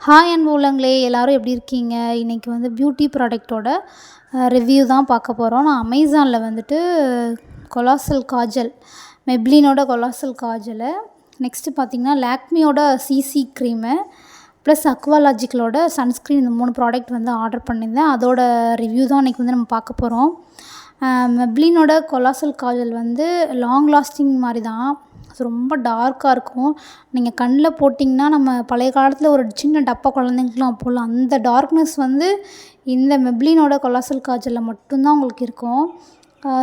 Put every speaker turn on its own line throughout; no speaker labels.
Hi அன்பு உள்ளங்களே, எல்லோரும் எப்படி இருக்கீங்க? இன்றைக்கி வந்து பியூட்டி ப்ராடக்ட்டோட ரிவ்யூ தான் பார்க்க போகிறோம். நான் அமேசானில் வந்துட்டு கொலாசல் காஜல், மெப்ளினோட கொலாசல் காஜலு, நெக்ஸ்ட்டு பார்த்திங்கன்னா லாக்மியோட சிசி க்ரீமு ப்ளஸ் அக்வாலாஜிக்கலோட சன்ஸ்க்ரீன், இந்த 3 ப்ராடக்ட் வந்து ஆர்டர் பண்ணியிருந்தேன். அதோட ரிவ்யூ தான் இன்றைக்கி வந்து நம்ம பார்க்க போகிறோம். மெப்ளினோட கொலாசல் காஜல் வந்து லாங் லாஸ்டிங் மாதிரி தான். ரொம்ப டார்க்காக இருக்கும். நீங்கள் கண்ணில் போட்டிங்கன்னா நம்ம பழைய காலத்தில் ஒரு சின்ன டப்பா குழந்தைங்களுக்குலாம் போடலாம். அந்த டார்க்னஸ் வந்து இந்த மெப்ளினோட கொலாசல் காஜலில் மட்டும்தான் உங்களுக்கு இருக்கும்.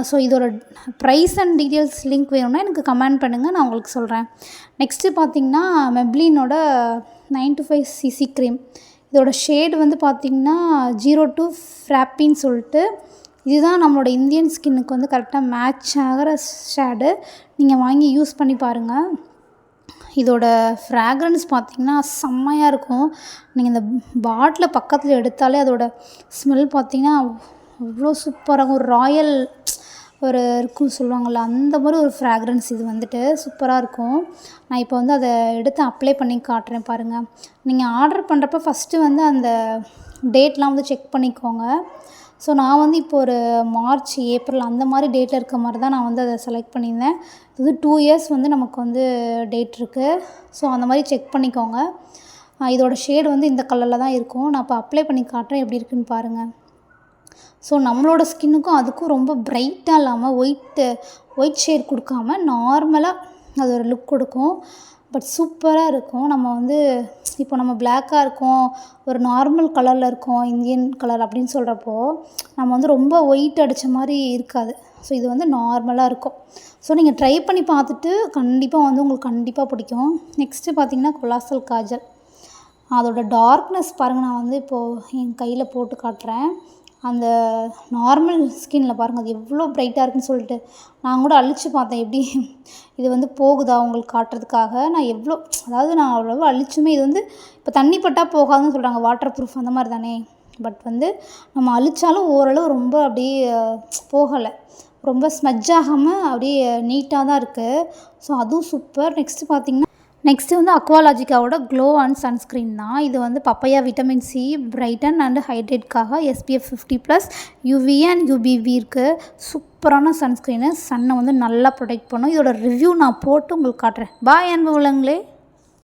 ஸோ இதோட ப்ரைஸ் அண்ட் டீட்டெயில்ஸ் லிங்க் வேணும்னா எனக்கு கமெண்ட் பண்ணுங்கள், நான் உங்களுக்கு சொல்கிறேன். நெக்ஸ்ட்டு பார்த்திங்கன்னா மெப்ளினோட 925 சிசி க்ரீம். இதோட ஷேடு வந்து பார்த்திங்கன்னா 02 ஃப்ராப்பின்னு சொல்லிட்டு, இதுதான் நம்மளோட இந்தியன் ஸ்கின்னுக்கு வந்து கரெக்டாக மேட்ச் ஆகிற ஷேடு. நீங்கள் வாங்கி யூஸ் பண்ணி பாருங்கள். இதோட ஃப்ராக்ரன்ஸ் பார்த்திங்கன்னா செம்மையாக இருக்கும். நீங்கள் இந்த பாட்டில் பக்கத்தில் எடுத்தாலே அதோட ஸ்மெல் பார்த்திங்கன்னா அவ்வளோ சூப்பராக இருக்கும். ஒரு ராயல் ஒரு இருக்கும் சொல்லுவாங்கள்ல, அந்த மாதிரி ஒரு ஃப்ராக்ரன்ஸ் இது வந்துட்டு சூப்பராக இருக்கும். நான் இப்போ வந்து அதை எடுத்து அப்ளை பண்ணி காட்டுறேன் பாருங்கள். நீங்கள் ஆர்டர் பண்ணுறப்ப ஃபஸ்ட்டு வந்து அந்த டேட்லாம் வந்து செக் பண்ணிக்கோங்க. ஸோ நான் வந்து இப்போ ஒரு மார்ச், ஏப்ரல் அந்த மாதிரி டேட்டில் இருக்க மாதிரி தான் நான் வந்து அதை செலக்ட் பண்ணியிருந்தேன். இது வந்து 2 இயர்ஸ் வந்து நமக்கு வந்து டேட் இருக்குது. ஸோ அந்த மாதிரி செக் பண்ணிக்கோங்க. இதோட ஷேடு வந்து இந்த கலரில் தான் இருக்கும். நான் இப்போ அப்ளை பண்ணி காட்டுறேன், எப்படி இருக்குதுன்னு பாருங்கள். ஸோ நம்மளோட ஸ்கின்னுக்கும் அதுக்கும் ரொம்ப பிரைட்டாக இல்லாமல் ஒயிட் ஷேட் கொடுக்காம நார்மலாக அது ஒரு லுக் கொடுக்கும். பட் சூப்பராக இருக்கும். நம்ம வந்து இப்போ நம்ம பிளாக்காக இருக்கோம், ஒரு நார்மல் கலரில் இருக்கோம், இந்தியன் கலர் அப்படின்னு சொல்கிறப்போ நம்ம வந்து ரொம்ப ஒயிட் அடித்த மாதிரி இருக்காது. ஸோ இது வந்து நார்மலாக இருக்கும். ஸோ நீங்கள் ட்ரை பண்ணி பார்த்துட்டு கண்டிப்பாக வந்து உங்களுக்கு கண்டிப்பாக பிடிக்கும். நெக்ஸ்ட்டு பார்த்திங்கன்னா கொலாசல் காஜல். அதோட டார்க்னஸ் பாருங்கள். நான் வந்து இப்போது என் கையில் போட்டு காட்டுறேன். அந்த நார்மல் ஸ்கின்னில் பாருங்கள் அது எவ்வளோ ப்ரைட்டாக இருக்குன்னு சொல்லிட்டு நான் கூட அழித்து பார்த்தேன், எப்படி இது வந்து போகுதா உங்களுக்கு காட்டுறதுக்காக. நான் நான் அவ்வளோ அழிச்சுமே இது வந்து இப்போ தண்ணி பட்டால் போகாதுன்னு சொல்கிறாங்க, வாட்டர் ப்ரூஃப் அந்த மாதிரி தானே. பட் வந்து நம்ம அழித்தாலும் ஓரளவு ரொம்ப அப்படியே போகலை, ரொம்ப ஸ்மஜ் ஆகாமல் அப்படியே நீட்டாக தான் இருக்குது. ஸோ அதுவும் சூப்பர். நெக்ஸ்ட்டு வந்து அக்வாலாஜிக்காவோட க்ளோ அண்ட் சன்ஸ்க்ரீன் தான். இது வந்து papaya vitamin C, brighten and ஹைட்ரேட்காக SPF 50+ UV அண்ட் UVB இருக்குது. சூப்பரான சன்ஸ்க்ரீனு, சன்னை வந்து நல்லா ப்ரொடெக்ட் பண்ணும். இதோட ரிவ்யூ நான் போட்டு உங்களுக்கு காட்டுறேன். பாய் அன்பு உள்ளங்களே.